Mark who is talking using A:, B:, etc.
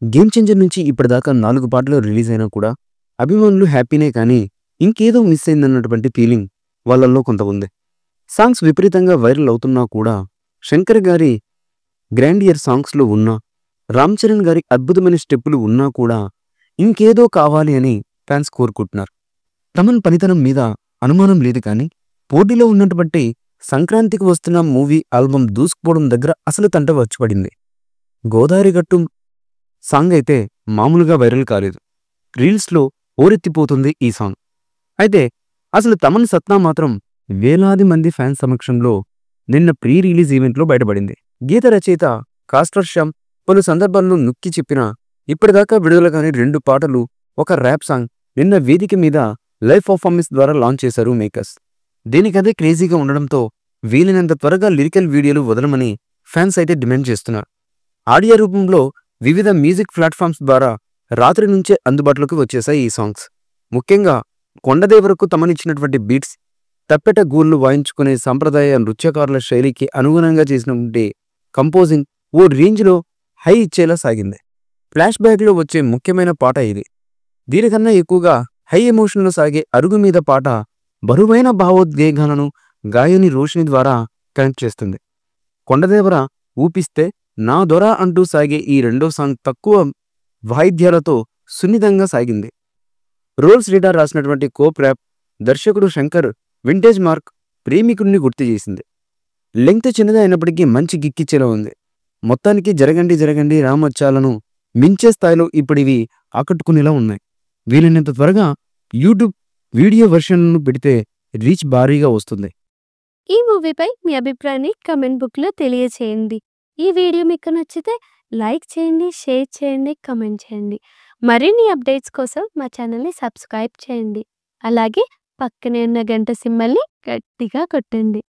A: Game changer నుంచి ఇప్పటిదాకా 4 పాటలు రిలీజ్ అయినా కూడా అభిమానులు హ్యాపీనే కానీ ఇంకేదో మిస్ అయిందన్నటువంటి ఫీలింగ్ వాళ్ళల్లో కొంత ఉంది. సాంగ్స్ విపరీతంగా వైరల్ అవుతున్నా కూడా శంకర్ గారి గ్రాండియర్ సాంగ్స్లో ఉన్నా, రామ్ చరణ్ గారి అద్భుతమైన స్టెప్పులు ఉన్నా కూడా ఇంకేదో కావాలి అని ఫ్యాన్స్ కోరుకుంటున్నారు. తమన్ పనితనం మీద అనుమానం లేదు కానీ పోటీలో ఉన్నటువంటి సంక్రాంతికి వస్తున్న మూవీ ఆల్బం దూసుకుపోవడం దగ్గర అసలు తంట వచ్చిపడింది. గోదావరి గట్టు సాంగ్ అయితే మామూలుగా వైరల్ కాలేదు. రీల్స్లో ఓరెత్తిపోతుంది ఈ సాంగ్. అయితే అసలు తమన్ సత్తా మాత్రం వేలాది మంది ఫ్యాన్స్ సమక్షంలో నిన్న ప్రీ రిలీజ్ ఈవెంట్లో బయటపడింది. గీత రచయిత కాస్టర్ శ్యామ్ పలు సందర్భాల్లో నొక్కి చెప్పినా ఇప్పటిదాకా విడుదల కాని 2 పాటలు, ఒక ర్యాప్ సాంగ్ నిన్న వేదిక మీద లైవ్ పర్ఫార్మెన్స్ ద్వారా లాంచ్ చేశారు మేకర్స్. దీనికదే క్రేజీగా ఉండడంతో వీలైనంత త్వరగా లిరికల్ వీడియోలు వదలమని ఫ్యాన్స్ అయితే డిమాండ్ చేస్తున్నారు. ఆడియో రూపంలో వివిధ మ్యూజిక్ ప్లాట్ఫామ్స్ ద్వారా రాత్రి నుంచే అందుబాటులోకి వచ్చేశాయి ఈ సాంగ్స్. ముఖ్యంగా కొండదేవరకు తమనిచ్చినటువంటి బీట్స్, తప్పెట గూళ్ళు వాయించుకునే సంప్రదాయ నృత్యకారుల శైలికి అనుగుణంగా చేసినటువంటి కంపోజింగ్ ఓ రేంజ్లో హై ఇచ్చేలా సాగింది. ఫ్లాష్ బ్యాక్లో వచ్చే ముఖ్యమైన పాట ఇది. దీనికన్నా ఎక్కువగా హై ఎమోషన్లో సాగే అరుగు మీద పాట బరువైన భావోద్వేగాలను గాయని రోషిని ద్వారా కనెక్ట్ చేస్తుంది. కొండదేవర ఊపిస్తే నా దొర అంటూ సాగే ఈ రెండో సాంగ్ తక్కువ వాయిద్యాలతో సున్నితంగా సాగింది. రోల్స్ రీడర్ రాసినటువంటి కోప్ ర్యాప్ దర్శకుడు శంకర్ వింటేజ్ మార్క్ ప్రేమికుడిని గుర్తు చేసింది. లెంగ్త్ చిన్నదే అయినప్పటికీ మంచి గిక్కిచ్చేలా ఉంది. మొత్తానికి జరగండి జరగండి రామచ్చాలను మించే స్థాయిలో ఇప్పుడివి ఆకట్టుకునేలా ఉన్నాయి. వీలైనంత త్వరగా యూట్యూబ్ వీడియో వెర్షన్ను పెడితే రీచ్ భారీగా వస్తుంది.
B: ఈ మూవీపై మీ అభిప్రాయాన్ని కమెంట్ బుక్లో తెలియచేయండి. ఈ వీడియో మీకు నచ్చితే లైక్ చేయండి, షేర్ చేయండి, కమెంట్ చేయండి. మరిన్ని అప్డేట్స్ కోసం మా ఛానల్ని సబ్స్క్రైబ్ చేయండి. అలాగే పక్కనే ఉన్న గంట సింబల్ని గట్టిగా కొట్టండి.